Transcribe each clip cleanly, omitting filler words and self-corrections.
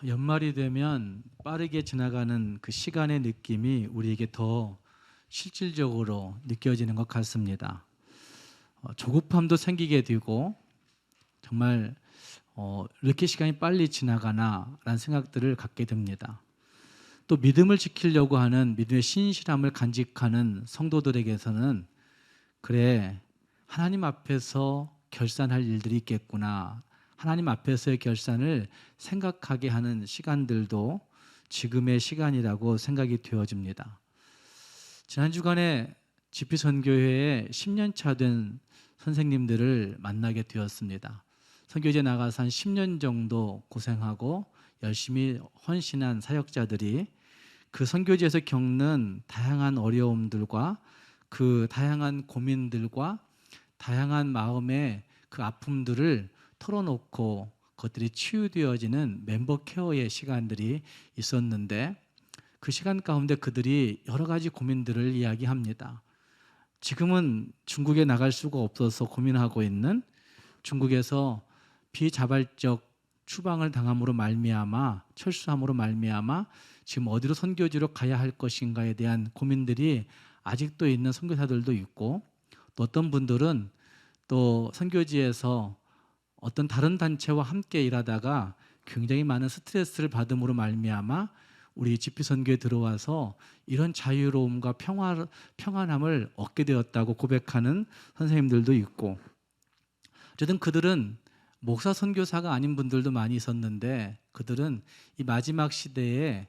연말이 되면 빠르게 지나가는 그 시간의 느낌이 우리에게 더 실질적으로 느껴지는 것 같습니다. 조급함도 생기게 되고 정말 이렇게 시간이 빨리 지나가나라는 생각들을 갖게 됩니다. 또 믿음을 지키려고 하는 믿음의 신실함을 간직하는 성도들에게서는 그래, 하나님 앞에서 결산할 일들이 있겠구나, 하나님 앞에서의 결산을 생각하게 하는 시간들도 지금의 시간이라고 생각이 되어집니다. 지난 주간에 GP선교회에 10년 차 된 선생님들을 만나게 되었습니다. 선교지에 나가서 한 10년 정도 고생하고 열심히 헌신한 사역자들이 그 선교지에서 겪는 다양한 어려움들과 그 다양한 고민들과 다양한 마음의 그 아픔들을 털어놓고 그것들이 치유되어지는 멤버 케어의 시간들이 있었는데, 그 시간 가운데 그들이 여러 가지 고민들을 이야기합니다. 지금은 중국에 나갈 수가 없어서 고민하고 있는, 중국에서 비자발적 추방을 당함으로 말미암아, 철수함으로 말미암아 지금 어디로 선교지로 가야 할 것인가에 대한 고민들이 아직도 있는 선교사들도 있고, 또 어떤 분들은 또 선교지에서 어떤 다른 단체와 함께 일하다가 굉장히 많은 스트레스를 받음으로 말미암아 우리 GP선교에 들어와서 이런 자유로움과 평안함을 얻게 되었다고 고백하는 선생님들도 있고, 어쨌든 그들은 목사 선교사가 아닌 분들도 많이 있었는데, 그들은 이 마지막 시대에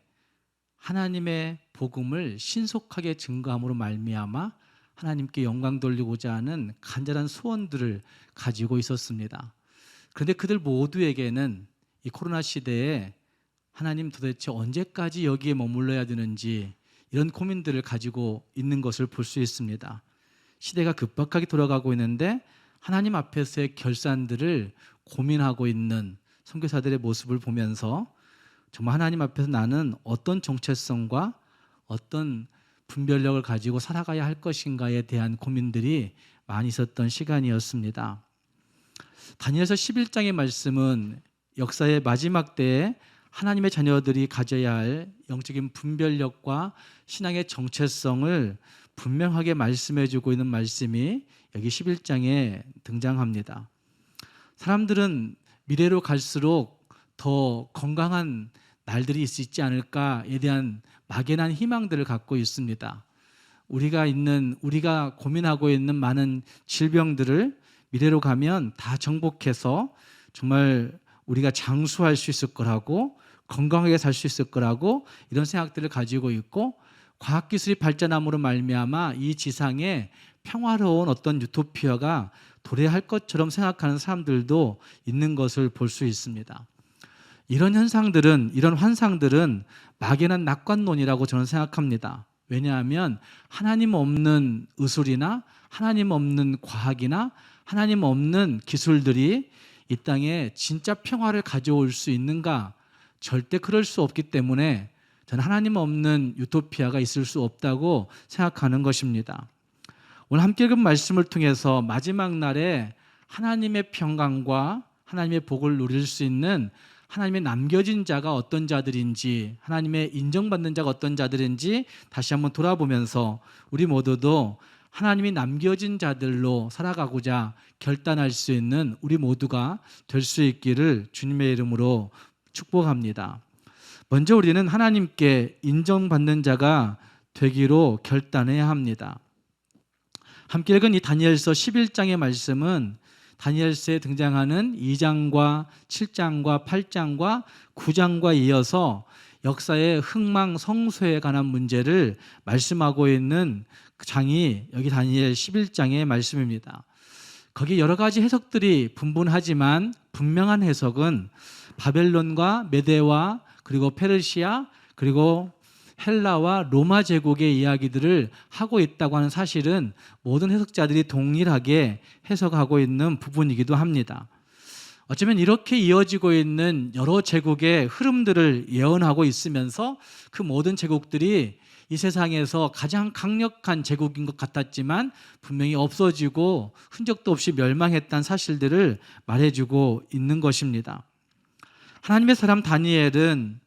하나님의 복음을 신속하게 증거함으로 말미암아 하나님께 영광 돌리고자 하는 간절한 소원들을 가지고 있었습니다. 그런데 그들 모두에게는 이 코로나 시대에 하나님 도대체 언제까지 여기에 머물러야 되는지, 이런 고민들을 가지고 있는 것을 볼 수 있습니다. 시대가 급박하게 돌아가고 있는데 하나님 앞에서의 결산들을 고민하고 있는 선교사들의 모습을 보면서 정말 하나님 앞에서 나는 어떤 정체성과 어떤 분별력을 가지고 살아가야 할 것인가에 대한 고민들이 많이 있었던 시간이었습니다. 다니엘서 11장의 말씀은 역사의 마지막 때에 하나님의 자녀들이 가져야 할 영적인 분별력과 신앙의 정체성을 분명하게 말씀해주고 있는 말씀이 여기 11장에 등장합니다. 사람들은 미래로 갈수록 더 건강한 날들이 있지 않을까에 대한 막연한 희망들을 갖고 있습니다. 우리가 고민하고 있는 많은 질병들을 미래로 가면 다 정복해서 정말 우리가 장수할 수 있을 거라고, 건강하게 살 수 있을 거라고, 이런 생각들을 가지고 있고, 과학기술이 발전함으로 말미암아 이 지상에 평화로운 어떤 유토피아가 도래할 것처럼 생각하는 사람들도 있는 것을 볼 수 있습니다. 이런 현상들은, 이런 환상들은 막연한 낙관론이라고 저는 생각합니다. 왜냐하면 하나님 없는 의술이나 하나님 없는 과학이나 하나님 없는 기술들이 이 땅에 진짜 평화를 가져올 수 있는가? 절대 그럴 수 없기 때문에 저는 하나님 없는 유토피아가 있을 수 없다고 생각하는 것입니다. 오늘 함께 읽은 말씀을 통해서 마지막 날에 하나님의 평강과 하나님의 복을 누릴 수 있는 하나님의 남겨진 자가 어떤 자들인지, 하나님의 인정받는 자가 어떤 자들인지 다시 한번 돌아보면서 우리 모두도 하나님이 남겨진 자들로 살아가고자 결단할 수 있는 우리 모두가 될 수 있기를 주님의 이름으로 축복합니다. 먼저 우리는 하나님께 인정받는 자가 되기로 결단해야 합니다. 함께 읽은 이 다니엘서 11장의 말씀은 다니엘서에 등장하는 2장과 7장과 8장과 9장과 이어서 역사의 흥망성쇠에 관한 문제를 말씀하고 있는 장이 여기 다니엘 11장의 말씀입니다. 거기 여러 가지 해석들이 분분하지만 분명한 해석은 바벨론과 메대와 그리고 페르시아 그리고 헬라와 로마 제국의 이야기들을 하고 있다고 하는 사실은 모든 해석자들이 동일하게 해석하고 있는 부분이기도 합니다. 어쩌면 이렇게 이어지고 있는 여러 제국의 흐름들을 예언하고 있으면서 그 모든 제국들이 이 세상에서 가장 강력한 제국인 것 같았지만 분명히 없어지고 흔적도 없이 멸망했다는 사실들을 말해주고 있는 것입니다. 하나님의 사람 다니엘은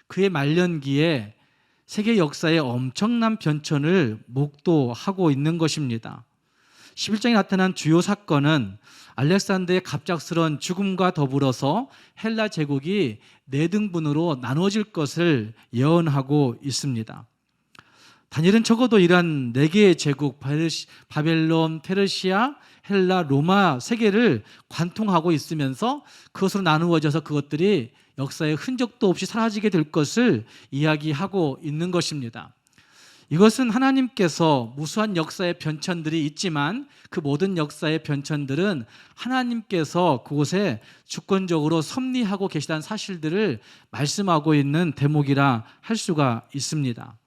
그의 말년기에 세계 역사의 엄청난 변천을 목도하고 있는 것입니다. 11장에 나타난 주요 사건은 알렉산더의 갑작스러운 죽음과 더불어서 헬라 제국이 4등분으로 나눠질 것을 예언하고 있습니다. 다니엘은 적어도 이러한 4개의 제국, 바벨론, 페르시아, 헬라, 로마 세계를 관통하고 있으면서 그것으로 나누어져서 그것들이 역사의 흔적도 없이 사라지게 될 것을 이야기하고 있는 것입니다. 이것은 하나님께서 무수한 역사의 변천들이 있지만 그 모든 역사의 변천들은 하나님께서 그곳에 주권적으로 섭리하고 계시다는 사실들을 말씀하고 있는 대목이라 할 수가 있습니다.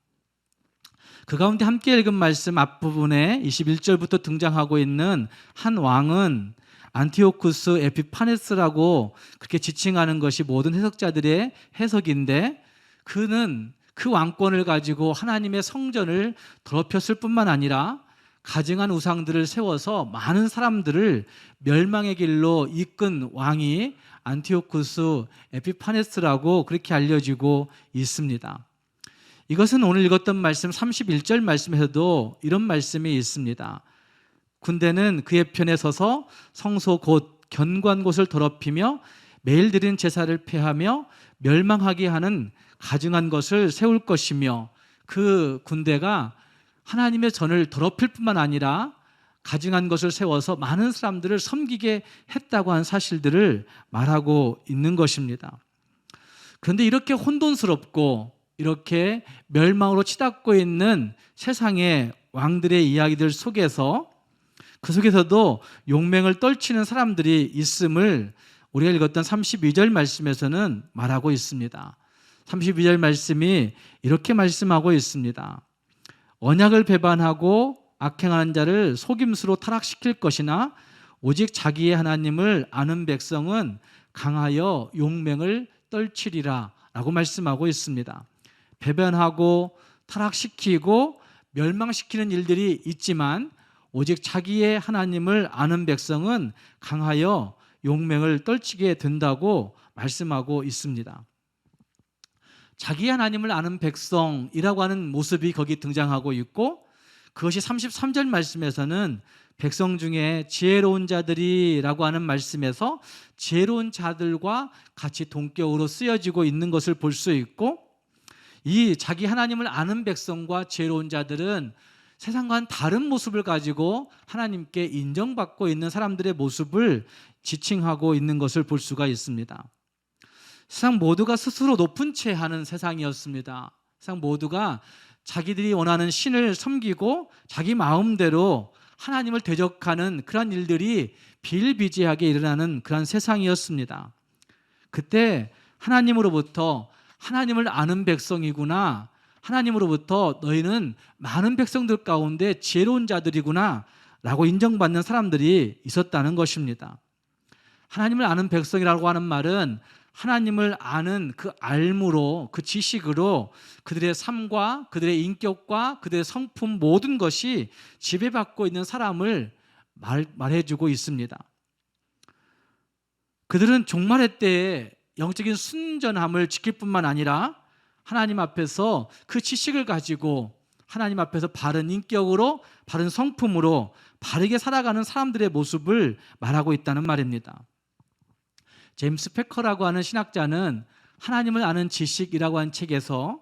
그 가운데 함께 읽은 말씀 앞부분에 21절부터 등장하고 있는 한 왕은 안티오쿠스 에피파네스라고 그렇게 지칭하는 것이 모든 해석자들의 해석인데, 그는 그 왕권을 가지고 하나님의 성전을 더럽혔을 뿐만 아니라 가증한 우상들을 세워서 많은 사람들을 멸망의 길로 이끈 왕이 안티오쿠스 에피파네스라고 그렇게 알려지고 있습니다. 이것은 오늘 읽었던 말씀 31절 말씀에서도 이런 말씀이 있습니다. 군대는 그의 편에 서서 성소 곧 견고한 곳을 더럽히며 매일 드린 제사를 폐하며 멸망하게 하는 가증한 것을 세울 것이며, 그 군대가 하나님의 전을 더럽힐 뿐만 아니라 가증한 것을 세워서 많은 사람들을 섬기게 했다고 하는 사실들을 말하고 있는 것입니다. 그런데 이렇게 혼돈스럽고 이렇게 멸망으로 치닫고 있는 세상의 왕들의 이야기들 속에서, 그 속에서도 용맹을 떨치는 사람들이 있음을 우리가 읽었던 32절 말씀에서는 말하고 있습니다. 32절 말씀이 이렇게 말씀하고 있습니다. 언약을 배반하고 악행하는 자를 속임수로 타락시킬 것이나 오직 자기의 하나님을 아는 백성은 강하여 용맹을 떨치리라 라고 말씀하고 있습니다. 배반하고 타락시키고 멸망시키는 일들이 있지만 오직 자기의 하나님을 아는 백성은 강하여 용맹을 떨치게 된다고 말씀하고 있습니다. 자기 하나님을 아는 백성이라고 하는 모습이 거기 등장하고 있고, 그것이 33절 말씀에서는 백성 중에 지혜로운 자들이라고 하는 말씀에서 지혜로운 자들과 같이 동격으로 쓰여지고 있는 것을 볼 수 있고, 이 자기 하나님을 아는 백성과 지혜로운 자들은 세상과는 다른 모습을 가지고 하나님께 인정받고 있는 사람들의 모습을 지칭하고 있는 것을 볼 수가 있습니다. 세상 모두가 스스로 높은 채 하는 세상이었습니다. 세상 모두가 자기들이 원하는 신을 섬기고 자기 마음대로 하나님을 대적하는 그런 일들이 비일비재하게 일어나는 그런 세상이었습니다. 그때 하나님으로부터 하나님을 아는 백성이구나, 하나님으로부터 너희는 많은 백성들 가운데 지혜로운 자들이구나 라고 인정받는 사람들이 있었다는 것입니다. 하나님을 아는 백성이라고 하는 말은 하나님을 아는 그 알므로, 그 지식으로 그들의 삶과 그들의 인격과 그들의 성품 모든 것이 지배받고 있는 사람을 말해주고 있습니다. 그들은 종말의 때에 영적인 순전함을 지킬 뿐만 아니라 하나님 앞에서 그 지식을 가지고 하나님 앞에서 바른 인격으로, 바른 성품으로 바르게 살아가는 사람들의 모습을 말하고 있다는 말입니다. 제임스 패커라고 하는 신학자는 하나님을 아는 지식이라고 한 책에서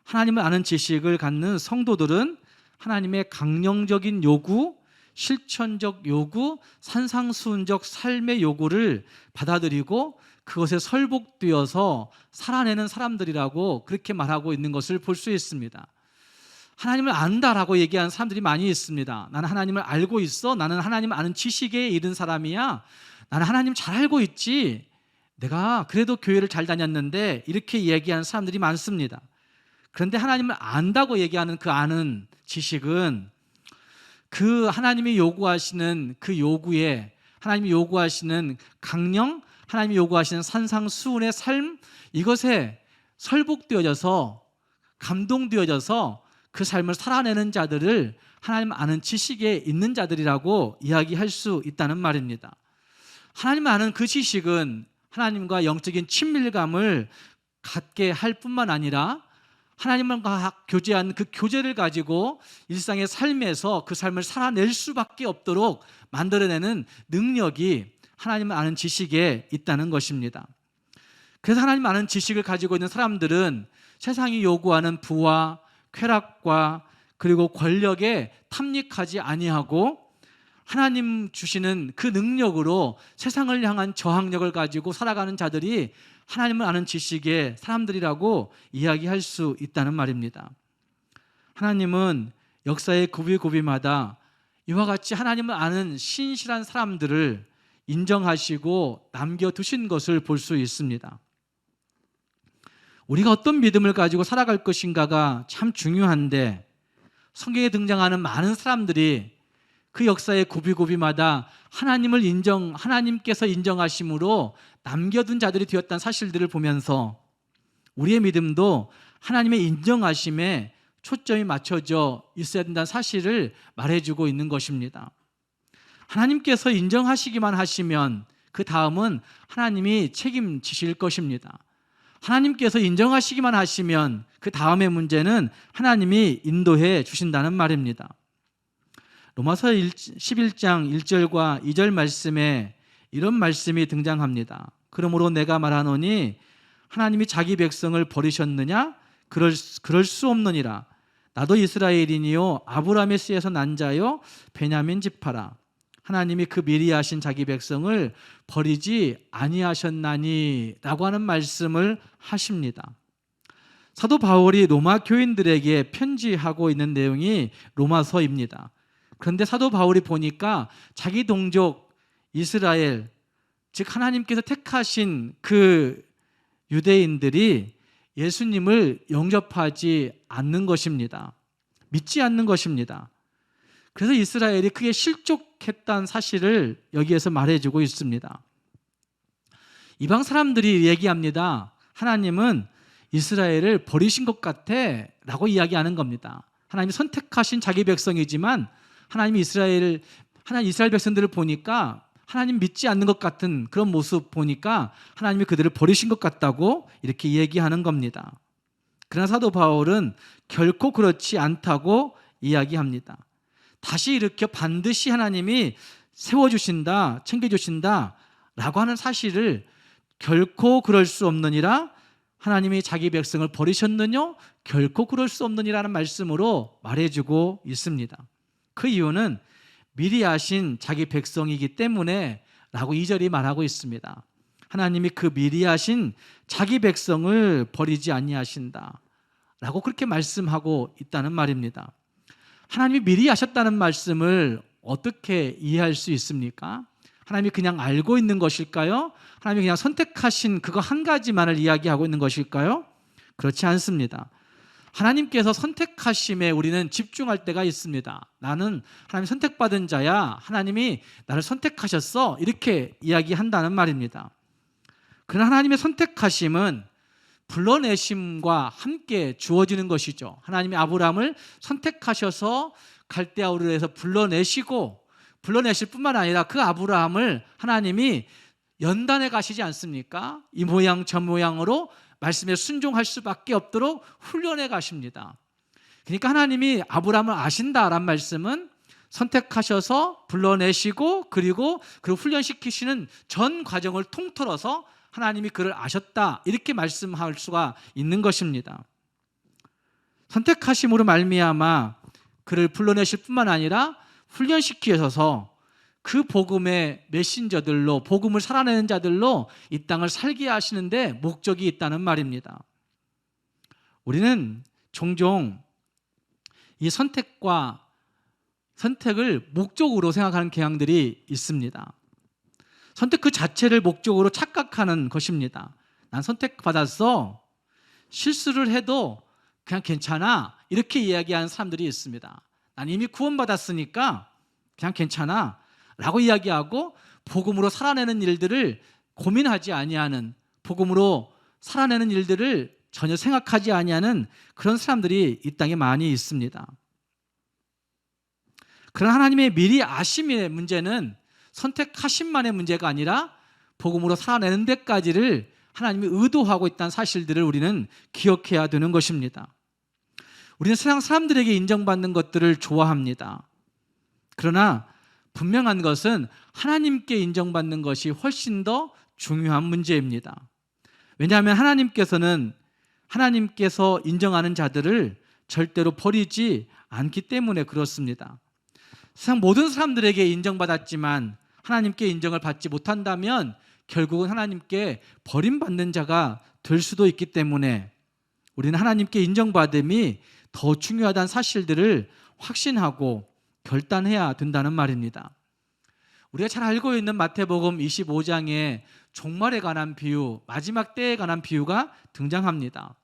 하나님을 아는 지식을 갖는 성도들은 하나님의 강령적인 요구, 실천적 요구, 산상수훈적 삶의 요구를 받아들이고 그것에 설복되어서 살아내는 사람들이라고 그렇게 말하고 있는 것을 볼 수 있습니다. 하나님을 안다라고 얘기하는 사람들이 많이 있습니다. 나는 하나님을 알고 있어. 나는 하나님을 아는 지식에 이른 사람이야. 나는 하나님 잘 알고 있지. 내가 그래도 교회를 잘 다녔는데, 이렇게 얘기하는 사람들이 많습니다. 그런데 하나님을 안다고 얘기하는 그 아는 지식은 그 하나님이 요구하시는 그 요구에, 하나님이 요구하시는 강령, 하나님이 요구하시는 산상수훈의 삶, 이것에 설복되어져서 감동되어져서 그 삶을 살아내는 자들을 하나님 아는 지식에 있는 자들이라고 이야기할 수 있다는 말입니다. 하나님 아는 그 지식은 하나님과 영적인 친밀감을 갖게 할 뿐만 아니라 하나님과 교제한 그 교제를 가지고 일상의 삶에서 그 삶을 살아낼 수밖에 없도록 만들어내는 능력이 하나님을 아는 지식에 있다는 것입니다. 그래서 하나님 아는 지식을 가지고 있는 사람들은 세상이 요구하는 부와 쾌락과 그리고 권력에 탐닉하지 아니하고 하나님 주시는 그 능력으로 세상을 향한 저항력을 가지고 살아가는 자들이 하나님을 아는 지식의 사람들이라고 이야기할 수 있다는 말입니다. 하나님은 역사의 구비구비마다 이와 같이 하나님을 아는 신실한 사람들을 인정하시고 남겨두신 것을 볼 수 있습니다. 우리가 어떤 믿음을 가지고 살아갈 것인가가 참 중요한데 성경에 등장하는 많은 사람들이 그 역사의 구비구비마다 하나님께서 인정하심으로 남겨둔 자들이 되었다는 사실들을 보면서 우리의 믿음도 하나님의 인정하심에 초점이 맞춰져 있어야 된다는 사실을 말해주고 있는 것입니다. 하나님께서 인정하시기만 하시면 그 다음은 하나님이 책임지실 것입니다. 하나님께서 인정하시기만 하시면 그 다음의 문제는 하나님이 인도해 주신다는 말입니다. 로마서 11장 1절과 2절 말씀에 이런 말씀이 등장합니다. 그러므로 내가 말하노니 하나님이 자기 백성을 버리셨느냐? 그럴 수 없느니라. 나도 이스라엘이니요 아브라함의 씨에서 난 자요 베냐민 지파라. 하나님이 그 미리 하신 자기 백성을 버리지 아니하셨나니 라고 하는 말씀을 하십니다. 사도 바울이 로마 교인들에게 편지하고 있는 내용이 로마서입니다. 그런데 사도 바울이 보니까 자기 동족 이스라엘, 즉 하나님께서 택하신 그 유대인들이 예수님을 영접하지 않는 것입니다. 믿지 않는 것입니다. 그래서 이스라엘이 크게 실족했다는 사실을 여기에서 말해주고 있습니다. 이방 사람들이 얘기합니다. 하나님은 이스라엘을 버리신 것 같아 라고 이야기하는 겁니다. 하나님이 선택하신 자기 백성이지만 하나님이 이스라엘 백성들을 보니까 하나님 믿지 않는 것 같은 그런 모습 보니까 하나님이 그들을 버리신 것 같다고 이렇게 얘기하는 겁니다. 그러나 사도 바울은 결코 그렇지 않다고 이야기합니다. 다시 일으켜 반드시 하나님이 세워주신다, 챙겨주신다 라고 하는 사실을 결코 그럴 수 없느니라. 하나님이 자기 백성을 버리셨느냐? 결코 그럴 수 없느니라는 말씀으로 말해주고 있습니다. 그 이유는 미리 아신 자기 백성이기 때문에 라고 2절이 말하고 있습니다. 하나님이 그 미리 아신 자기 백성을 버리지 아니하신다 라고 그렇게 말씀하고 있다는 말입니다. 하나님이 미리 아셨다는 말씀을 어떻게 이해할 수 있습니까? 하나님이 그냥 알고 있는 것일까요? 하나님이 그냥 선택하신 그거 한 가지만을 이야기하고 있는 것일까요? 그렇지 않습니다. 하나님께서 선택하심에 우리는 집중할 때가 있습니다. 나는 하나님 선택받은 자야. 하나님이 나를 선택하셨어. 이렇게 이야기한다는 말입니다. 그러나 하나님의 선택하심은 불러내심과 함께 주어지는 것이죠. 하나님이 아브라함을 선택하셔서 갈대아 우르에서 불러내실 뿐만 아니라 그 아브라함을 하나님이 연단해 가시지 않습니까? 이 모양 저 모양으로 말씀에 순종할 수밖에 없도록 훈련해 가십니다. 그러니까 하나님이 아브라함을 아신다라는 말씀은 선택하셔서 불러내시고 그리고 훈련시키시는 전 과정을 통틀어서 하나님이 그를 아셨다 이렇게 말씀할 수가 있는 것입니다. 선택하심으로 말미암아 그를 불러내실 뿐만 아니라 훈련시키셔서 그 복음의 메신저들로 복음을 살아내는 자들로 이 땅을 살게 하시는데 목적이 있다는 말입니다. 우리는 종종 이 선택을 목적으로 생각하는 경향들이 있습니다. 선택 그 자체를 목적으로 착각하는 것입니다. 난 선택받았어. 실수를 해도 그냥 괜찮아. 이렇게 이야기하는 사람들이 있습니다. 난 이미 구원받았으니까 그냥 괜찮아. 라고 이야기하고 복음으로 살아내는 일들을 고민하지 아니하는, 복음으로 살아내는 일들을 전혀 생각하지 아니하는 그런 사람들이 이 땅에 많이 있습니다. 그러나 하나님의 미리 아심의 문제는 선택하심만의 문제가 아니라 복음으로 살아내는 데까지를 하나님이 의도하고 있다는 사실들을 우리는 기억해야 되는 것입니다. 우리는 세상 사람들에게 인정받는 것들을 좋아합니다. 그러나 분명한 것은 하나님께 인정받는 것이 훨씬 더 중요한 문제입니다. 왜냐하면 하나님께서 인정하는 자들을 절대로 버리지 않기 때문에 그렇습니다. 세상 모든 사람들에게 인정받았지만 하나님께 인정을 받지 못한다면 결국은 하나님께 버림받는 자가 될 수도 있기 때문에 우리는 하나님께 인정받음이 더 중요하다는 사실들을 확신하고 결단해야 된다는 말입니다. 우리가 잘 알고 있는 마태복음 25장에 종말에 관한 비유, 마지막 때에 관한 비유가 등장합니다.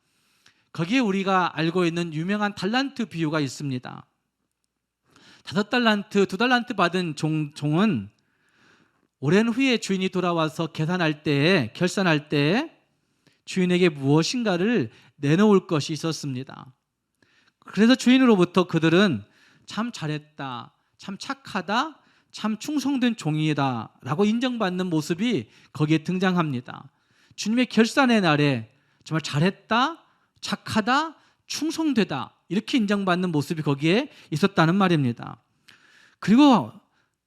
거기에 우리가 알고 있는 유명한 달란트 비유가 있습니다. 5달란트, 2달란트 받은 종은 오랜 후에 주인이 돌아와서 결산할 때에 주인에게 무엇인가를 내놓을 것이 있었습니다. 그래서 주인으로부터 그들은 참 잘했다, 참 착하다, 참 충성된 종이다 라고 인정받는 모습이 거기에 등장합니다. 주님의 결산의 날에 정말 잘했다, 착하다, 충성되다 이렇게 인정받는 모습이 거기에 있었다는 말입니다. 그리고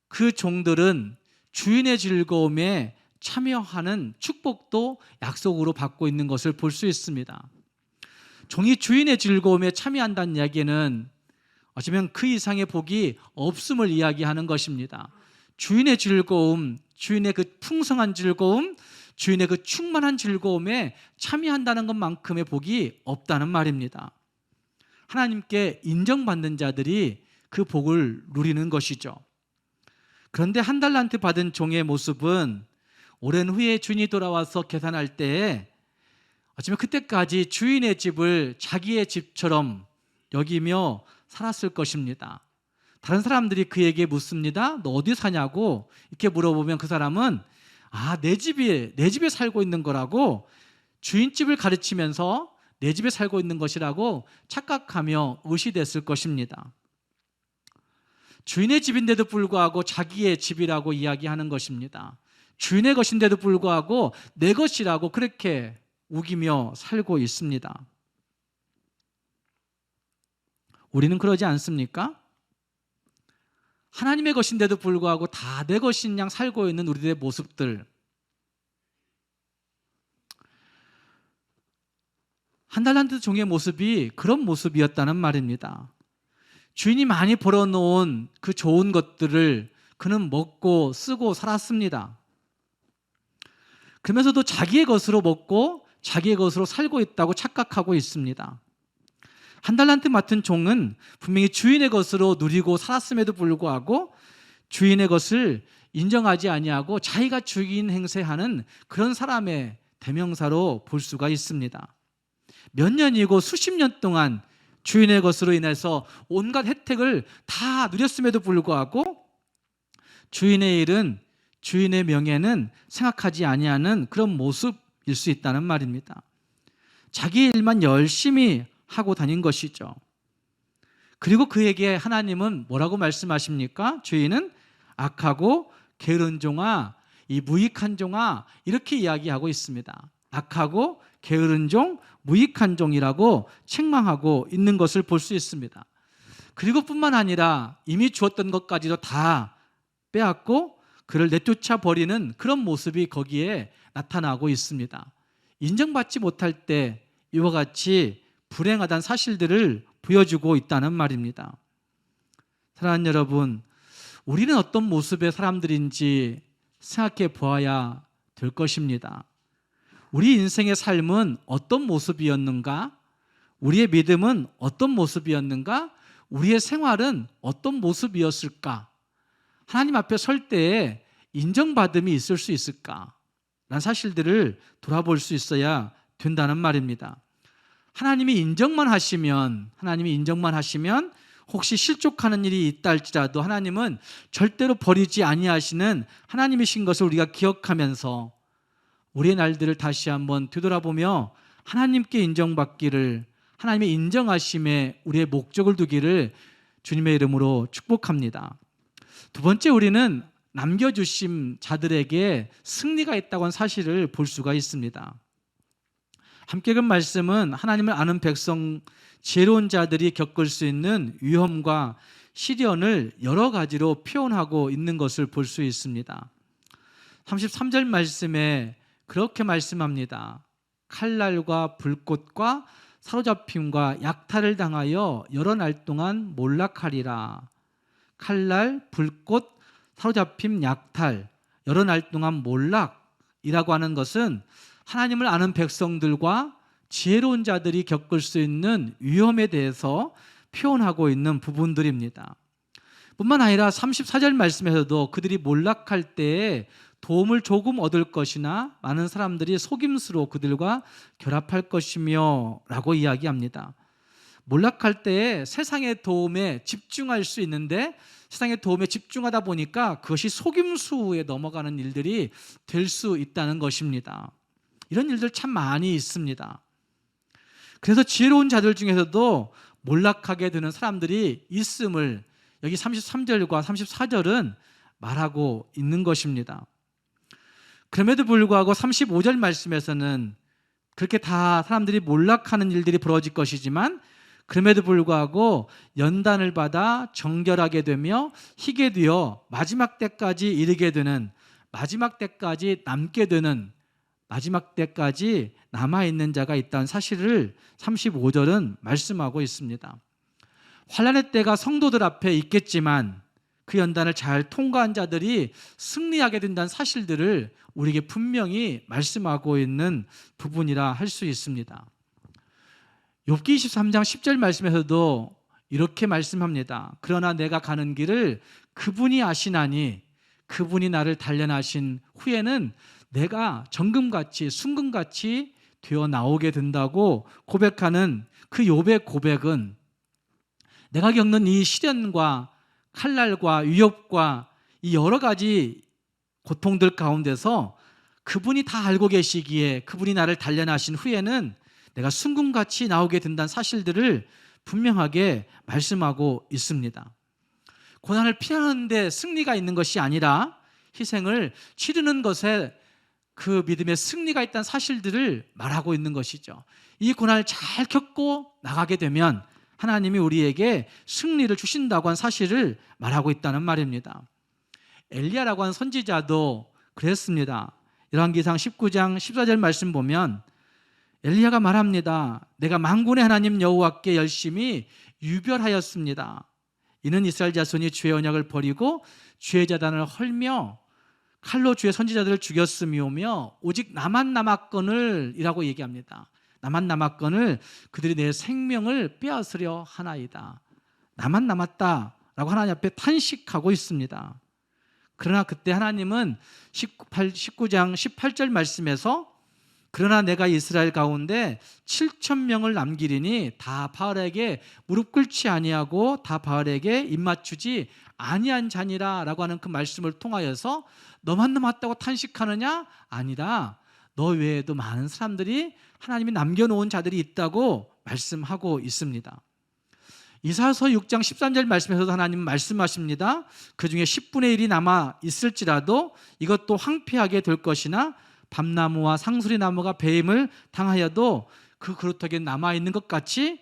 그 종들은 주인의 즐거움에 참여하는 축복도 약속으로 받고 있는 것을 볼 수 있습니다. 종이 주인의 즐거움에 참여한다는 이야기는 어쩌면 그 이상의 복이 없음을 이야기하는 것입니다. 주인의 즐거움, 주인의 그 풍성한 즐거움, 주인의 그 충만한 즐거움에 참여한다는 것만큼의 복이 없다는 말입니다. 하나님께 인정받는 자들이 그 복을 누리는 것이죠. 그런데 1달란트 받은 종의 모습은 오랜 후에 주인이 돌아와서 계산할 때에 어쩌면 그때까지 주인의 집을 자기의 집처럼 여기며 살았을 것입니다. 다른 사람들이 그에게 묻습니다. 너 어디 사냐고 이렇게 물어보면 그 사람은 내 집에 살고 있는 거라고 주인집을 가르치면서 내 집에 살고 있는 것이라고 착각하며 의시됐을 것입니다. 주인의 집인데도 불구하고 자기의 집이라고 이야기하는 것입니다. 주인의 것인데도 불구하고 내 것이라고 그렇게 우기며 살고 있습니다. 우리는 그러지 않습니까? 하나님의 것인데도 불구하고 다 내 것인 양 살고 있는 우리들의 모습들, 1달란트 종의 모습이 그런 모습이었다는 말입니다. 주인이 많이 벌어놓은 그 좋은 것들을 그는 먹고 쓰고 살았습니다. 그러면서도 자기의 것으로 먹고 자기의 것으로 살고 있다고 착각하고 있습니다. 1달란트 맡은 종은 분명히 주인의 것으로 누리고 살았음에도 불구하고 주인의 것을 인정하지 아니하고 자기가 주인 행세하는 그런 사람의 대명사로 볼 수가 있습니다. 몇 년이고 수십 년 동안 주인의 것으로 인해서 온갖 혜택을 다 누렸음에도 불구하고 주인의 일은, 주인의 명예는 생각하지 아니하는 그런 모습일 수 있다는 말입니다. 자기 일만 열심히 하고 다닌 것이죠. 그리고 그에게 하나님은 뭐라고 말씀하십니까? 주인은 악하고 게으른 종아, 이 무익한 종아, 이렇게 이야기하고 있습니다. 악하고 게으른 종, 무익한 종이라고 책망하고 있는 것을 볼 수 있습니다. 그리고 뿐만 아니라 이미 주었던 것까지도 다 빼앗고 그를 내쫓아 버리는 그런 모습이 거기에 나타나고 있습니다. 인정받지 못할 때 이와 같이 불행하다는 사실들을 보여주고 있다는 말입니다. 사랑하는 여러분, 우리는 어떤 모습의 사람들인지 생각해 보아야 될 것입니다. 우리 인생의 삶은 어떤 모습이었는가? 우리의 믿음은 어떤 모습이었는가? 우리의 생활은 어떤 모습이었을까? 하나님 앞에 설 때에 인정받음이 있을 수 있을까? 라는 사실들을 돌아볼 수 있어야 된다는 말입니다. 하나님이 인정만 하시면 혹시 실족하는 일이 있다 할지라도 하나님은 절대로 버리지 아니하시는 하나님이신 것을 우리가 기억하면서 우리의 날들을 다시 한번 되돌아보며 하나님께 인정받기를, 하나님의 인정하심에 우리의 목적을 두기를 주님의 이름으로 축복합니다. 두 번째, 우리는 남겨주신 자들에게 승리가 있다고 하는 사실을 볼 수가 있습니다. 함께 읽은 말씀은 하나님을 아는 백성, 지혜로운 자들이 겪을 수 있는 위험과 시련을 여러 가지로 표현하고 있는 것을 볼 수 있습니다. 33절 말씀에 그렇게 말씀합니다. 칼날과 불꽃과 사로잡힘과 약탈을 당하여 여러 날 동안 몰락하리라. 칼날, 불꽃, 사로잡힘, 약탈, 여러 날 동안 몰락이라고 하는 것은 하나님을 아는 백성들과 지혜로운 자들이 겪을 수 있는 위험에 대해서 표현하고 있는 부분들입니다. 뿐만 아니라 34절 말씀에서도 그들이 몰락할 때에 도움을 조금 얻을 것이나 많은 사람들이 속임수로 그들과 결합할 것이며 라고 이야기합니다. 몰락할 때에 세상의 도움에 집중할 수 있는데 세상의 도움에 집중하다 보니까 그것이 속임수에 넘어가는 일들이 될 수 있다는 것입니다. 이런 일들 참 많이 있습니다. 그래서 지혜로운 자들 중에서도 몰락하게 되는 사람들이 있음을 여기 33절과 34절은 말하고 있는 것입니다. 그럼에도 불구하고 35절 말씀에서는 그렇게 다 사람들이 몰락하는 일들이 벌어질 것이지만 그럼에도 불구하고 연단을 받아 정결하게 되며 희게 되어 마지막 때까지 이르게 되는, 마지막 때까지 남게 되는, 마지막 때까지 남아있는 자가 있다는 사실을 35절은 말씀하고 있습니다. 환난의 때가 성도들 앞에 있겠지만 그 연단을 잘 통과한 자들이 승리하게 된다는 사실들을 우리에게 분명히 말씀하고 있는 부분이라 할 수 있습니다. 욥기 23장 10절 말씀에서도 이렇게 말씀합니다. 그러나 내가 가는 길을 그분이 아시나니 그분이 나를 단련하신 후에는 내가 정금같이 순금같이 되어 나오게 된다고 고백하는 그 욥의 고백은 내가 겪는 이 시련과 칼날과 위협과 이 여러 가지 고통들 가운데서 그분이 다 알고 계시기에 그분이 나를 단련하신 후에는 내가 순금같이 나오게 된다는 사실들을 분명하게 말씀하고 있습니다. 고난을 피하는 데 승리가 있는 것이 아니라 희생을 치르는 것에 그 믿음의 승리가 있다는 사실들을 말하고 있는 것이죠. 이 고난을 잘 겪고 나가게 되면 하나님이 우리에게 승리를 주신다고 한 사실을 말하고 있다는 말입니다. 엘리야라고 하는 선지자도 그랬습니다. 열왕기상 19장 14절 말씀 보면 엘리야가 말합니다. 내가 만군의 하나님 여호와께 열심히 유별하였습니다. 이는 이스라엘 자손이 주의 언약을 버리고 주의 제단을 헐며 칼로 주의 선지자들을 죽였음이오며 오직 나만 남았거늘 이라고 얘기합니다. 나만 남았거늘 그들이 내 생명을 빼앗으려 하나이다. 나만 남았다라고 하나님 앞에 탄식하고 있습니다. 그러나 그때 하나님은 19장 18절 말씀에서 그러나 내가 이스라엘 가운데 7,000명을 남기리니 다 바알에게 무릎 꿇지 아니하고 다 바알에게 입맞추지 아니한 자니라 라고 하는 그 말씀을 통하여서 너만 남았다고 탄식하느냐? 아니라 너 외에도 많은 사람들이 하나님이 남겨놓은 자들이 있다고 말씀하고 있습니다. 이사야서 6장 13절 말씀에서도 하나님은 말씀하십니다. 그 중에 10분의 1이 남아 있을지라도 이것도 황폐하게 될 것이나 밤나무와 상수리나무가 배임을 당하여도 그 그루터기에 남아있는 것 같이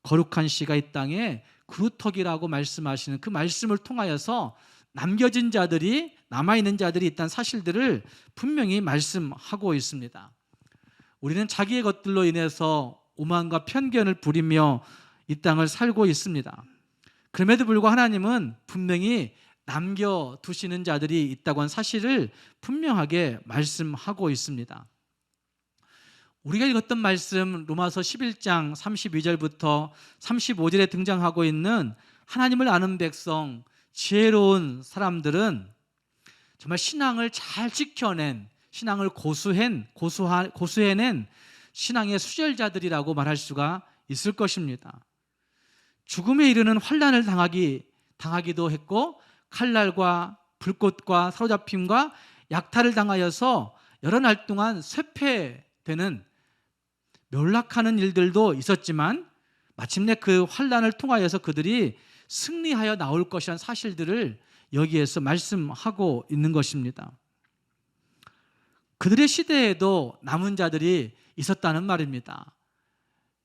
거룩한 씨가 이 땅에 그루터기라고 말씀하시는 그 말씀을 통하여서 남겨진 자들이, 남아있는 자들이 있다는 사실들을 분명히 말씀하고 있습니다. 우리는 자기의 것들로 인해서 오만과 편견을 부리며 이 땅을 살고 있습니다. 그럼에도 불구하고 하나님은 분명히 남겨두시는 자들이 있다고 한 사실을 분명하게 말씀하고 있습니다. 우리가 읽었던 말씀 로마서 11장 32절부터 35절에 등장하고 있는 하나님을 아는 백성, 지혜로운 사람들은 정말 신앙을 잘 지켜낸, 신앙을 고수해낸 신앙의 수절자들이라고 말할 수가 있을 것입니다. 죽음에 이르는 환난을 당하기도 했고 칼날과 불꽃과 사로잡힘과 약탈을 당하여서 여러 날 동안 쇠퇴되는 멸락하는 일들도 있었지만 마침내 그 환난을 통하여서 그들이 승리하여 나올 것이라는 사실들을 여기에서 말씀하고 있는 것입니다. 그들의 시대에도 남은 자들이 있었다는 말입니다.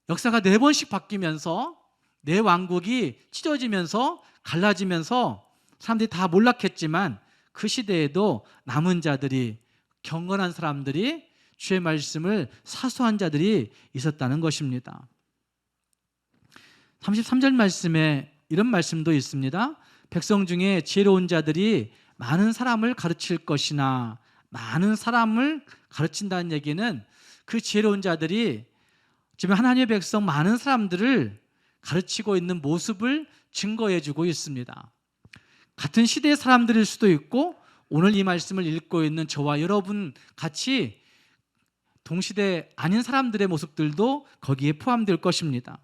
역사가 4번씩 바뀌면서 내 왕국이 찢어지면서 갈라지면서 사람들이 다 몰락했지만 그 시대에도 남은 자들이, 경건한 사람들이, 주의 말씀을 사수한 자들이 있었다는 것입니다. 33절 말씀에 이런 말씀도 있습니다. 백성 중에 지혜로운 자들이 많은 사람을 가르칠 것이나, 많은 사람을 가르친다는 얘기는 그 지혜로운 자들이 지금 하나님의 백성 많은 사람들을 가르치고 있는 모습을 증거해 주고 있습니다. 같은 시대의 사람들일 수도 있고 오늘 이 말씀을 읽고 있는 저와 여러분 같이 동시대 아닌 사람들의 모습들도 거기에 포함될 것입니다.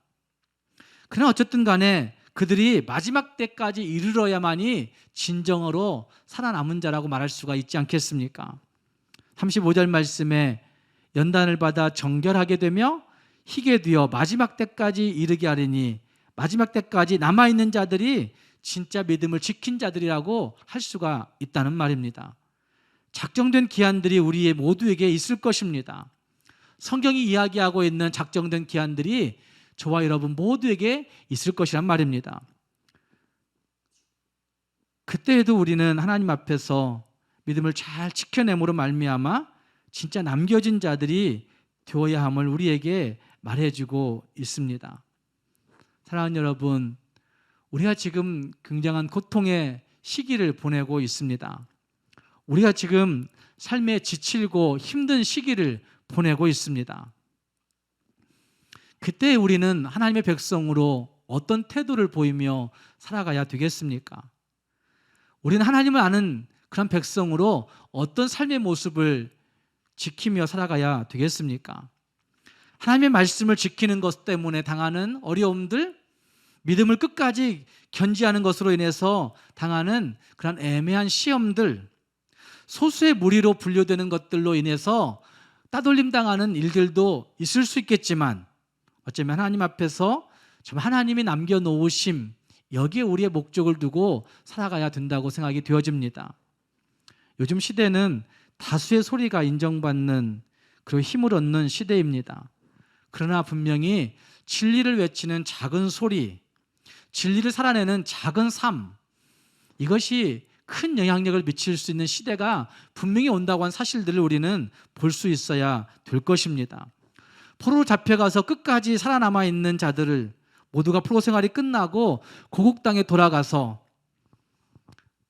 그러나 어쨌든 간에 그들이 마지막 때까지 이르러야만이 진정으로 살아남은 자라고 말할 수가 있지 않겠습니까? 35절 말씀에 연단을 받아 정결하게 되며 희게 되어 마지막 때까지 이르게 하리니, 마지막 때까지 남아있는 자들이 진짜 믿음을 지킨 자들이라고 할 수가 있다는 말입니다. 작정된 기한들이 우리 모두에게 있을 것입니다. 성경이 이야기하고 있는 작정된 기한들이 저와 여러분 모두에게 있을 것이란 말입니다. 그때에도 우리는 하나님 앞에서 믿음을 잘 지켜냄으로 말미암아 진짜 남겨진 자들이 되어야 함을 우리에게 말해주고 있습니다. 사랑하는 여러분, 우리가 지금 굉장한 고통의 시기를 보내고 있습니다. 우리가 지금 삶에 지치고 힘든 시기를 보내고 있습니다. 그때 우리는 하나님의 백성으로 어떤 태도를 보이며 살아가야 되겠습니까? 우리는 하나님을 아는 그런 백성으로 어떤 삶의 모습을 지키며 살아가야 되겠습니까? 하나님의 말씀을 지키는 것 때문에 당하는 어려움들, 믿음을 끝까지 견지하는 것으로 인해서 당하는 그런 애매한 시험들, 소수의 무리로 분류되는 것들로 인해서 따돌림 당하는 일들도 있을 수 있겠지만 어쩌면 하나님 앞에서 정말 하나님이 남겨놓으심, 여기에 우리의 목적을 두고 살아가야 된다고 생각이 되어집니다. 요즘 시대는 다수의 소리가 인정받는 그리고 힘을 얻는 시대입니다. 그러나 분명히 진리를 외치는 작은 소리, 진리를 살아내는 작은 삶, 이것이 큰 영향력을 미칠 수 있는 시대가 분명히 온다고 한 사실들을 우리는 볼 수 있어야 될 것입니다. 포로로 잡혀가서 끝까지 살아남아 있는 자들을 모두가 포로 생활이 끝나고 고국 땅에 돌아가서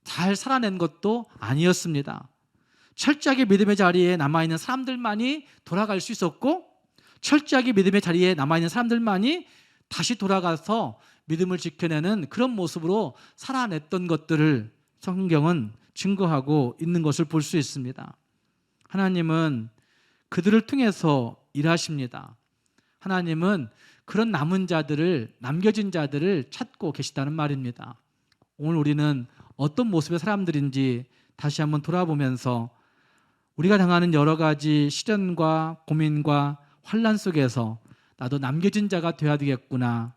잘 살아낸 것도 아니었습니다. 철저하게 믿음의 자리에 남아있는 사람들만이 돌아갈 수 있었고, 철저하게 믿음의 자리에 남아있는 사람들만이 다시 돌아가서 믿음을 지켜내는 그런 모습으로 살아냈던 것들을 성경은 증거하고 있는 것을 볼 수 있습니다. 하나님은 그들을 통해서 일하십니다. 하나님은 그런 남은 자들을, 남겨진 자들을 찾고 계시다는 말입니다. 오늘 우리는 어떤 모습의 사람들인지 다시 한번 돌아보면서 우리가 당하는 여러 가지 시련과 고민과 환난 속에서 나도 남겨진 자가 되어야 되겠구나,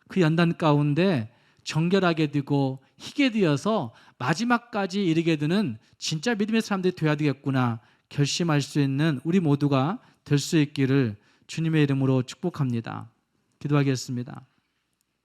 그 연단 가운데 정결하게 되고 희게 되어서 마지막까지 이르게 되는 진짜 믿음의 사람들이 되어야 되겠구나 결심할 수 있는 우리 모두가 될 수 있기를 주님의 이름으로 축복합니다. 기도하겠습니다.